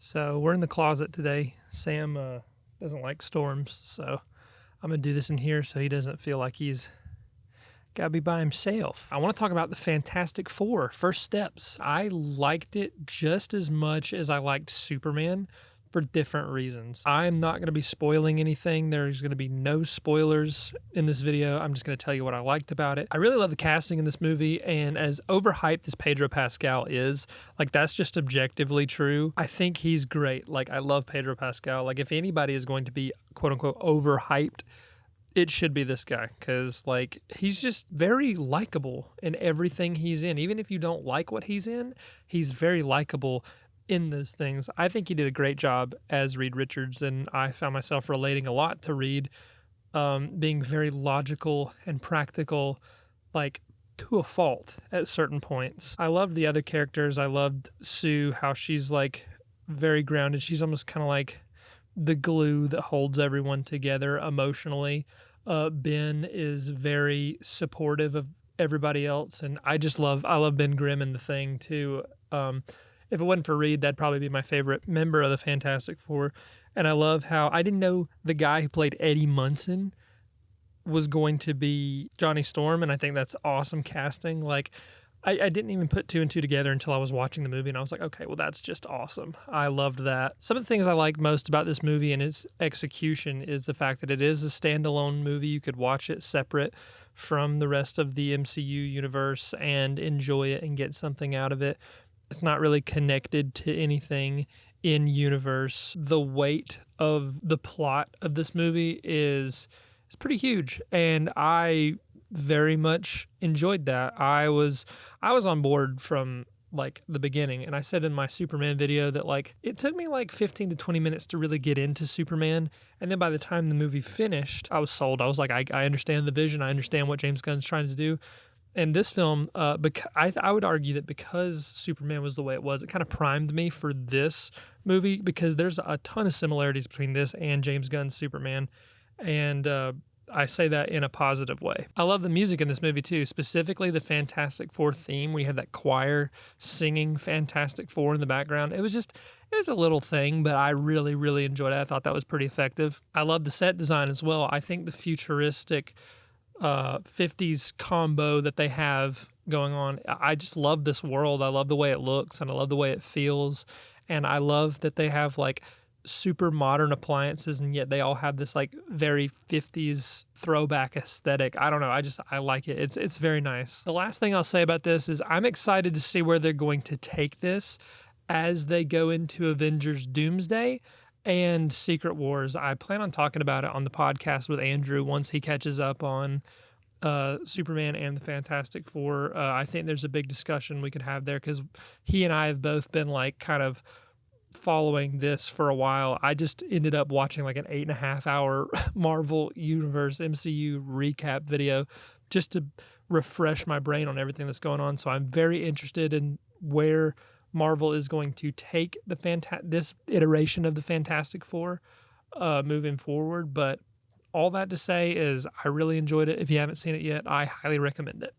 So we're in the closet today. Sam doesn't like storms, so I'm going to do this in here so he doesn't feel like he's got to be by himself. I want to talk about the Fantastic Four, First Steps. I liked it just as much as I liked Superman for different reasons. I'm not going to be spoiling anything. There's going to be no spoilers in this video. I'm just going to tell you what I liked about it. I really love the casting in this movie, and as overhyped as Pedro Pascal is, like, that's just objectively true. I think he's great. Like, I love Pedro Pascal. Like, if anybody is going to be quote unquote overhyped, it should be this guy, because like he's just very likable in everything he's in. Even if you don't like what he's in, he's very likable in those things. I think he did a great job as Reed Richards, and I found myself relating a lot to Reed, being very logical and practical, like to a fault at certain points. I loved the other characters. I loved Sue, how she's like very grounded. She's almost kind of like the glue that holds everyone together emotionally. Ben is very supportive of everybody else, and I love Ben Grimm in The Thing too. If it wasn't for Reed, that'd probably be my favorite member of the Fantastic Four. And I love how I didn't know the guy who played Eddie Munson was going to be Johnny Storm, and I think that's awesome casting. Like, I didn't even put two and two together until I was watching the movie, and I was like, okay, well, that's just awesome. I loved that. Some of the things I like most about this movie and its execution is the fact that it is a standalone movie. You could watch it separate from the rest of the MCU universe and enjoy it and get something out of it. It's not really connected to anything in universe. The weight of the plot of this movie is pretty huge, and I very much enjoyed that. I was on board from like the beginning, and I said in my Superman video that like it took me like 15 to 20 minutes to really get into Superman, and then by the time the movie finished, I was sold. I was like, I understand the vision, I understand what James Gunn's trying to do. And this film, I would argue that because Superman was the way it was, it kind of primed me for this movie, because there's a ton of similarities between this and James Gunn's Superman, and I say that in a positive way. I love the music in this movie too, specifically the Fantastic Four theme. We had that choir singing Fantastic Four in the background. It was a little thing, but I really, really enjoyed it. I thought that was pretty effective. I love the set design as well. I think the futuristic 50s combo that they have going on, I just love this world. I love the way it looks, and I love the way it feels. And I love that they have like super modern appliances, and yet they all have this like very 50s throwback aesthetic. I don't know. I like it. It's very nice. The last thing I'll say about this is I'm excited to see where they're going to take this as they go into Avengers Doomsday and Secret Wars. I plan on talking about it on the podcast with Andrew once he catches up on Superman and the Fantastic Four. I think there's a big discussion we could have there, because he and I have both been like kind of following this for a while. I just ended up watching like an 8.5 hour Marvel Universe MCU recap video just to refresh my brain on everything that's going on. So I'm very interested in where Marvel is going to take this iteration of the Fantastic Four moving forward. But all that to say is I really enjoyed it. If you haven't seen it yet, I highly recommend it.